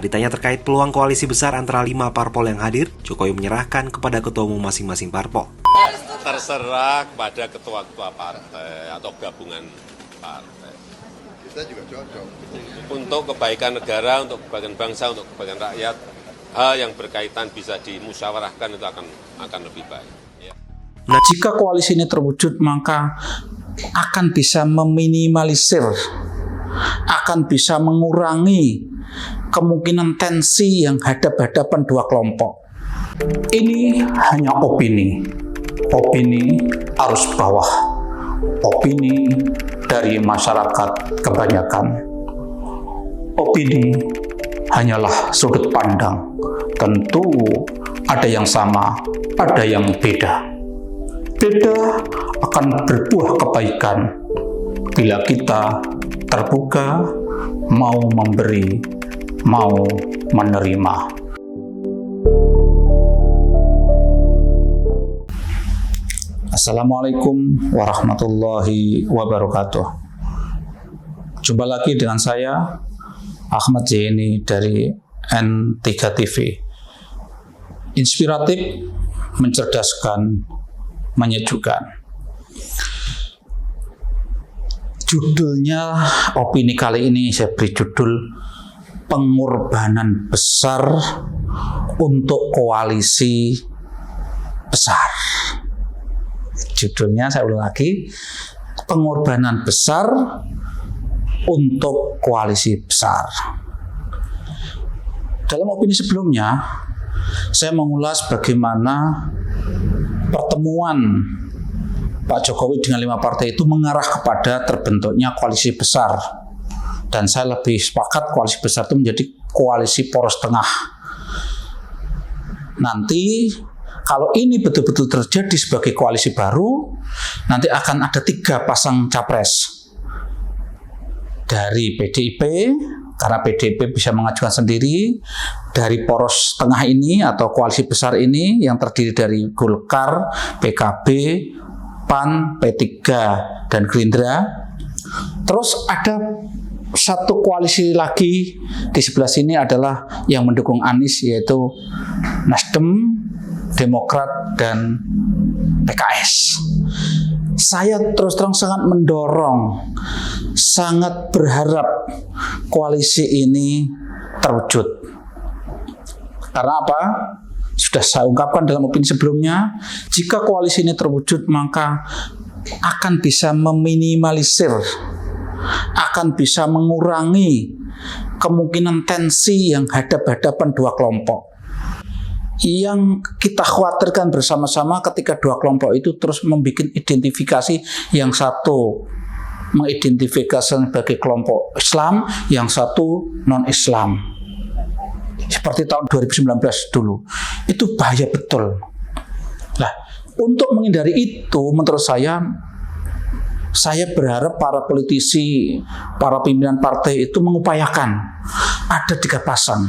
Saat ditanya terkait peluang koalisi besar antara 5 parpol yang hadir, Jokowi menyerahkan kepada ketua umum masing-masing parpol. Terserah kepada ketua-ketua partai atau gabungan partai. Kita juga cocok. Untuk kebaikan negara, untuk kebaikan bangsa, untuk kebaikan rakyat, hal yang berkaitan bisa dimusyawarahkan itu akan lebih baik. Ya. Nah, jika koalisi ini terwujud, maka akan bisa meminimalisir, akan bisa mengurangi kemungkinan tensi yang hadap-hadapan dua kelompok. Ini hanya opini arus bawah, opini dari masyarakat kebanyakan. Opini hanyalah sudut pandang. Tentu ada yang sama, ada yang beda. Beda akan berbuah kebaikan bila kita terbuka, mau memberi, mau menerima. Assalamualaikum warahmatullahi wabarakatuh. Jumpa lagi dengan saya, Ahmad Zaini dari N3 TV. Inspiratif, mencerdaskan, menyejukkan. Judulnya opini kali ini saya beri judul Pengorbanan Besar untuk Koalisi Besar. Judulnya saya ulang lagi, Pengorbanan Besar untuk Koalisi Besar. Dalam opini sebelumnya, saya mengulas bagaimana pertemuan Pak Jokowi dengan 5 partai itu mengarah kepada terbentuknya koalisi besar. Dan saya lebih sepakat koalisi besar itu menjadi koalisi poros tengah. Nanti kalau ini betul-betul terjadi sebagai koalisi baru, nanti akan ada 3 pasang capres. Dari PDIP, karena PDIP bisa mengajukan sendiri, dari poros tengah ini atau koalisi besar ini yang terdiri dari Golkar, PKB, PAN, P3, dan Gerindra. Terus ada satu koalisi lagi di sebelah sini adalah yang mendukung Anies, yaitu Nasdem, Demokrat, dan PKS. Saya terus terang sangat mendorong, sangat berharap koalisi ini terwujud. Karena apa? Sudah saya ungkapkan dalam opini sebelumnya, jika koalisi ini terwujud, maka akan bisa meminimalisir, akan bisa mengurangi kemungkinan tensi yang hadap-hadapan dua kelompok. Yang kita khawatirkan bersama-sama ketika dua kelompok itu terus membuat identifikasi, yang satu mengidentifikasi sebagai kelompok Islam, yang satu non-Islam. Seperti tahun 2019 dulu. Itu bahaya betul. Nah, untuk menghindari itu, menurut saya berharap para politisi, para pimpinan partai itu mengupayakan ada 3 pasang.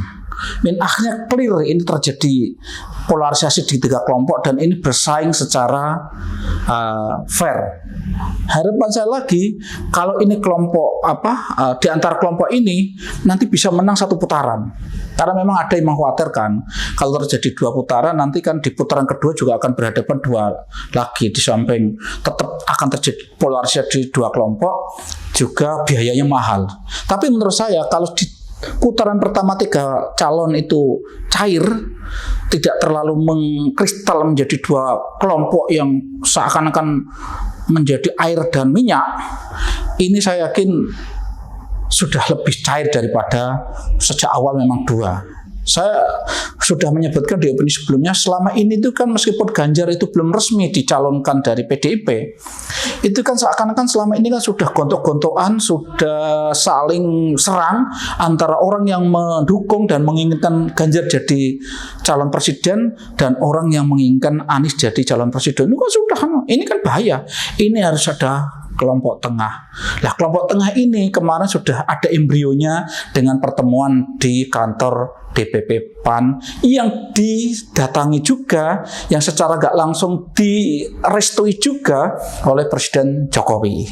Dan akhirnya clear ini terjadi polarisasi di 3 kelompok dan ini bersaing secara fair. Harapan saya lagi, kalau ini kelompok di antara kelompok ini nanti bisa menang 1 putaran. Karena memang ada yang mengkhawatirkan kalau terjadi 2 putaran, nanti kan di putaran kedua juga akan berhadapan 2 lagi. Di samping tetap akan terjadi polarisasi di 2 kelompok, juga biayanya mahal. Tapi menurut saya kalau di putaran pertama 3 calon itu cair, tidak terlalu mengkristal menjadi 2 kelompok yang seakan-akan menjadi air dan minyak, ini saya yakin sudah lebih cair daripada sejak awal memang 2. Saya sudah menyebutkan di opini sebelumnya, selama ini itu kan meskipun Ganjar itu belum resmi dicalonkan dari PDIP, itu kan seakan-akan selama ini kan sudah gontok-gontokan, sudah saling serang antara orang yang mendukung dan menginginkan Ganjar jadi calon presiden dan orang yang menginginkan Anies jadi calon presiden. Itu kan sudah, ini kan bahaya. Ini harus ada kelompok tengah. Nah, kelompok tengah ini kemarin sudah ada embrionya dengan pertemuan di kantor DPP PAN yang didatangi juga, yang secara gak langsung direstui juga oleh Presiden Jokowi.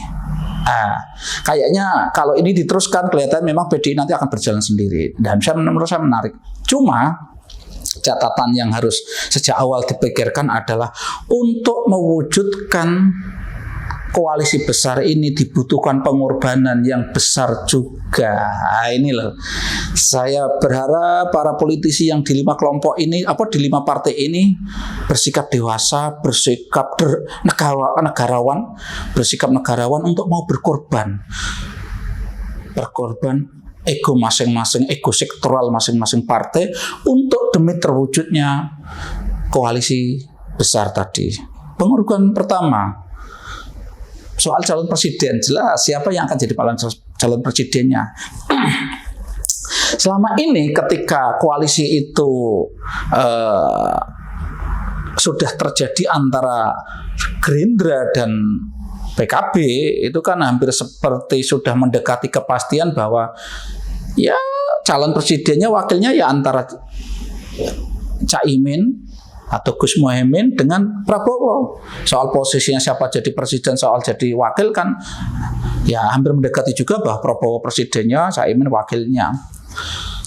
Kayaknya kalau ini diteruskan kelihatan memang PDI nanti akan berjalan sendiri, dan menurut saya menarik. Cuma catatan yang harus sejak awal dipikirkan adalah untuk mewujudkan koalisi besar ini dibutuhkan pengorbanan yang besar juga. Ini loh, saya berharap para politisi yang di 5 kelompok ini, di 5 partai ini bersikap dewasa, bersikap negarawan, bersikap negarawan untuk mau berkorban ego masing-masing, ego sektoral masing-masing partai untuk demi terwujudnya koalisi besar tadi. Pengorbanan pertama, soal calon presiden, jelas siapa yang akan jadi calon presidennya. Selama ini ketika koalisi itu sudah terjadi antara Gerindra dan PKB, itu kan hampir seperti sudah mendekati kepastian bahwa ya calon presidennya, wakilnya ya antara Caimin atau Gus Muhaimin dengan Prabowo. Soal posisinya siapa jadi presiden, soal jadi wakil kan ya hampir mendekati juga bahwa Prabowo presidennya, Caimin wakilnya.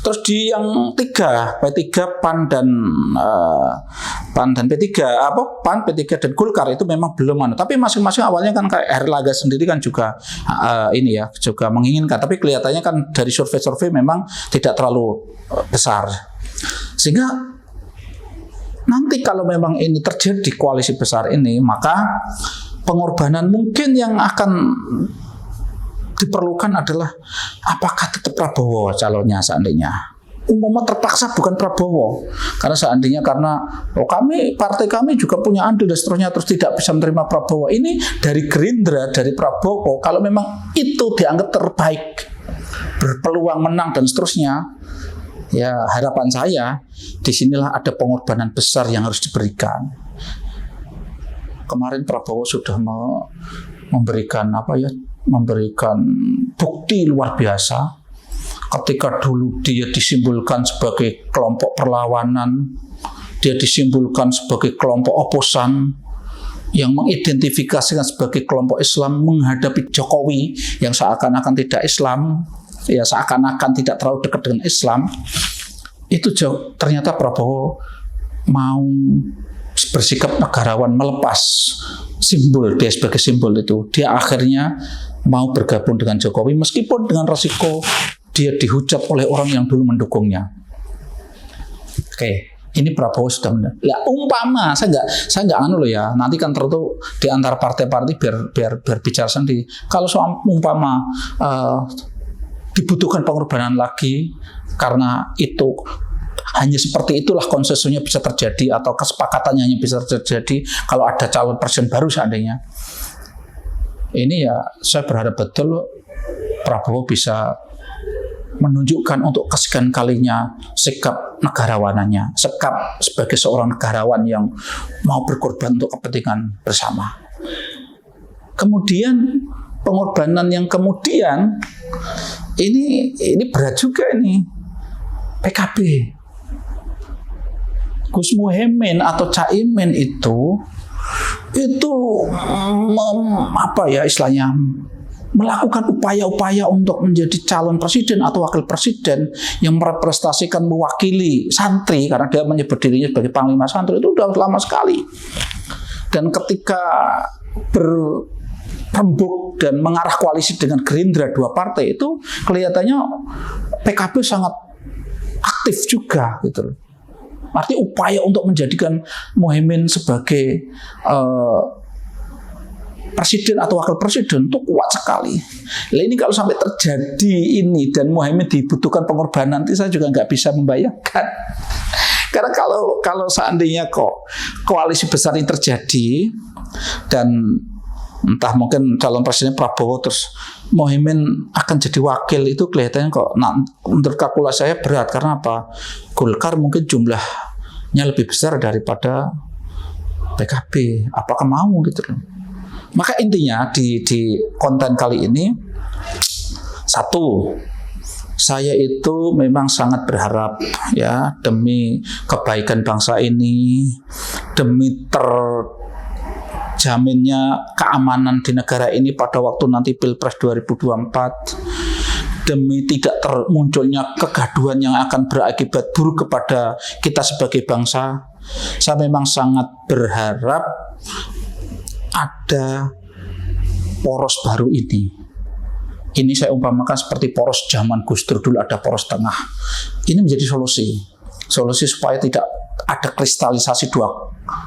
Terus di yang 3, P3, PAN dan P3, PAN, P3 dan Golkar itu memang belum ada. Tapi masing-masing awalnya kan kayak Erlangga sendiri kan juga juga menginginkan. Tapi kelihatannya kan dari survei-survei memang tidak terlalu besar. Sehingga nanti kalau memang ini terjadi koalisi besar ini, maka pengorbanan mungkin yang akan diperlukan adalah apakah tetap Prabowo calonnya seandainya. Umpama terpaksa bukan Prabowo, karena seandainya partai kami juga punya andil dan seterusnya, terus tidak bisa menerima Prabowo. Ini dari Gerindra, dari Prabowo, kalau memang itu dianggap terbaik, berpeluang menang dan seterusnya, ya harapan saya disinilah ada pengorbanan besar yang harus diberikan. Kemarin Prabowo sudah memberikan bukti luar biasa. Ketika dulu dia disimbolkan sebagai kelompok perlawanan, dia disimbolkan sebagai kelompok oposan yang mengidentifikasikan sebagai kelompok Islam menghadapi Jokowi yang seakan-akan tidak Islam, ya seakan-akan tidak terlalu dekat dengan Islam. Itu ternyata Prabowo mau bersikap negarawan, melepas simbol dia sebagai simbol itu. Dia akhirnya mau bergabung dengan Jokowi meskipun dengan resiko dia dihujat oleh orang yang dulu mendukungnya. Oke, ini Prabowo sudah umpama saya nggak loh ya. Nanti kan tentu di antara partai-partai biar bicara sendiri. Kalau soal umpama dibutuhkan pengorbanan lagi karena itu hanya seperti itulah konsensusnya bisa terjadi atau kesepakatannya hanya bisa terjadi kalau ada calon presiden baru seandainya. Ini ya saya berharap betul Prabowo bisa menunjukkan untuk kesekian kalinya sikap negarawanannya, sikap sebagai seorang negarawan yang mau berkorban untuk kepentingan bersama. Kemudian pengorbanan yang kemudian ini berat juga ini PKB. Gus Muhaimin atau Caimin itu istilahnya melakukan upaya-upaya untuk menjadi calon presiden atau wakil presiden yang merepresentasikan mewakili santri, karena dia menyebut dirinya sebagai panglima santri, itu udah lama sekali. Dan ketika berembuk dan mengarah koalisi dengan Gerindra, 2 partai itu kelihatannya PKB sangat aktif juga gitu. Artinya upaya untuk menjadikan Muhaimin sebagai presiden atau wakil presiden itu kuat sekali. Nah, ini kalau sampai terjadi ini dan Muhaimin dibutuhkan pengorbanan, nanti saya juga nggak bisa membayangkan. Karena kalau seandainya koalisi besar ini terjadi dan entah mungkin calon presiden Prabowo terus Muhaimin akan jadi wakil, itu kelihatannya menurut kalkulasi saya berat. Karena apa? Golkar mungkin jumlahnya lebih besar daripada PKB. Apakah mau gitu? Maka intinya di konten kali ini, satu, saya itu memang sangat berharap ya demi kebaikan bangsa ini, demi terjaminnya keamanan di negara ini pada waktu nanti Pilpres 2024, demi tidak munculnya kegaduhan yang akan berakibat buruk kepada kita sebagai bangsa. Saya memang sangat berharap ada poros baru ini. Ini saya umpamakan seperti poros zaman Gus Dur dulu, ada poros tengah. Ini menjadi solusi supaya tidak ada kristalisasi dua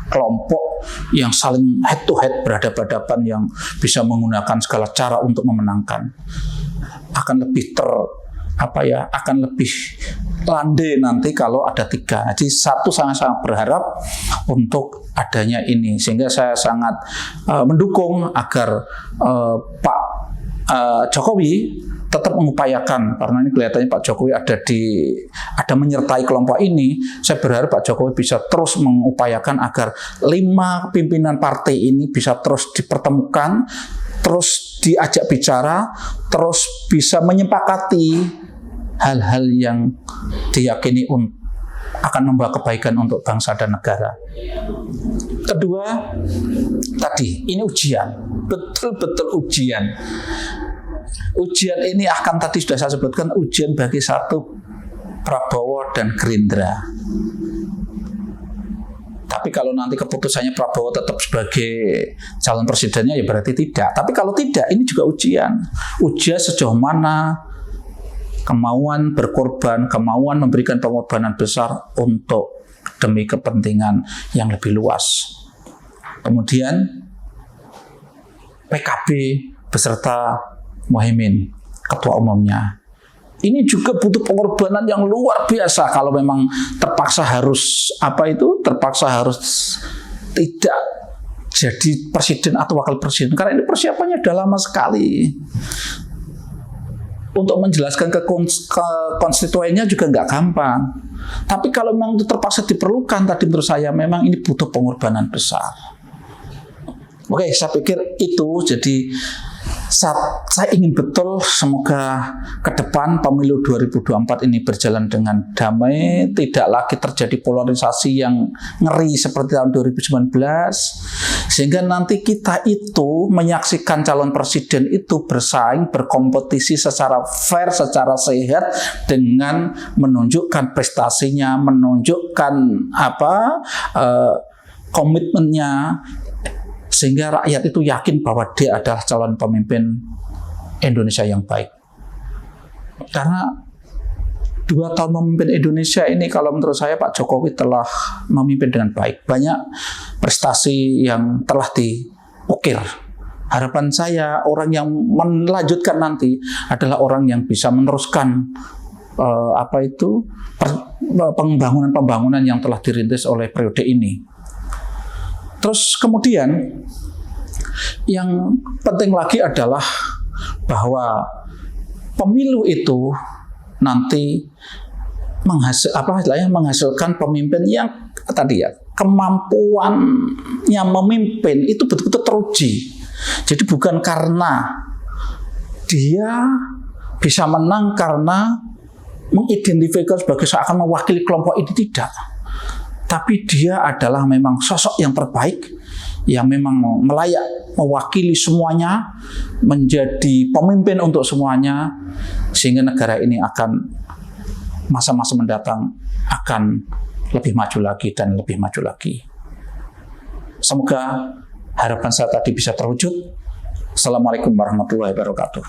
kelompok yang saling head to head, berhadapan-hadapan, yang bisa menggunakan segala cara untuk memenangkan. Akan lebih akan lebih landai nanti kalau ada tiga. Jadi satu, sangat-sangat berharap untuk adanya ini, sehingga saya sangat mendukung agar Pak Jokowi tetap mengupayakan, karena ini kelihatannya Pak Jokowi ada menyertai kelompok ini. Saya berharap Pak Jokowi bisa terus mengupayakan agar 5 pimpinan partai ini bisa terus dipertemukan, terus diajak bicara, terus bisa menyepakati hal-hal yang diyakini akan membawa kebaikan untuk bangsa dan negara. Kedua, tadi ini ujian, betul-betul ujian. Ujian ini akan, tadi sudah saya sebutkan, ujian bagi satu Prabowo dan Gerindra. Tapi kalau nanti keputusannya Prabowo tetap sebagai calon presidennya, ya berarti tidak. Tapi kalau tidak, ini juga ujian. Ujian sejauh mana kemauan berkorban, kemauan memberikan pengorbanan besar untuk demi kepentingan yang lebih luas. Kemudian PKB beserta Muhaimin, ketua umumnya. Ini juga butuh pengorbanan yang luar biasa kalau memang terpaksa harus tidak jadi presiden atau wakil presiden, karena ini persiapannya sudah lama sekali. Untuk menjelaskan ke konstituennya juga nggak gampang. Tapi kalau memang itu terpaksa diperlukan, tadi menurut saya memang ini butuh pengorbanan besar. Oke, saya pikir itu. Jadi saya ingin betul semoga ke depan pemilu 2024 ini berjalan dengan damai, tidak lagi terjadi polarisasi yang ngeri seperti tahun 2019, sehingga nanti kita itu menyaksikan calon presiden itu bersaing, berkompetisi secara fair, secara sehat, dengan menunjukkan prestasinya, menunjukkan komitmennya, sehingga rakyat itu yakin bahwa dia adalah calon pemimpin Indonesia yang baik. Karena 2 tahun memimpin Indonesia ini, kalau menurut saya Pak Jokowi telah memimpin dengan baik. Banyak prestasi yang telah diukir. Harapan saya orang yang melanjutkan nanti adalah orang yang bisa meneruskan pembangunan yang telah dirintis oleh periode ini. Terus kemudian yang penting lagi adalah bahwa pemilu itu nanti menghasilkan pemimpin yang tadi ya, kemampuannya memimpin itu betul-betul teruji. Jadi bukan karena dia bisa menang karena mengidentifikasi sebagai seakan mewakili kelompok ini, tidak. Tapi dia adalah memang sosok yang terbaik, yang memang melayak mewakili semuanya, menjadi pemimpin untuk semuanya, sehingga negara ini akan masa-masa mendatang akan lebih maju lagi dan lebih maju lagi. Semoga harapan saya tadi bisa terwujud. Assalamualaikum warahmatullahi wabarakatuh.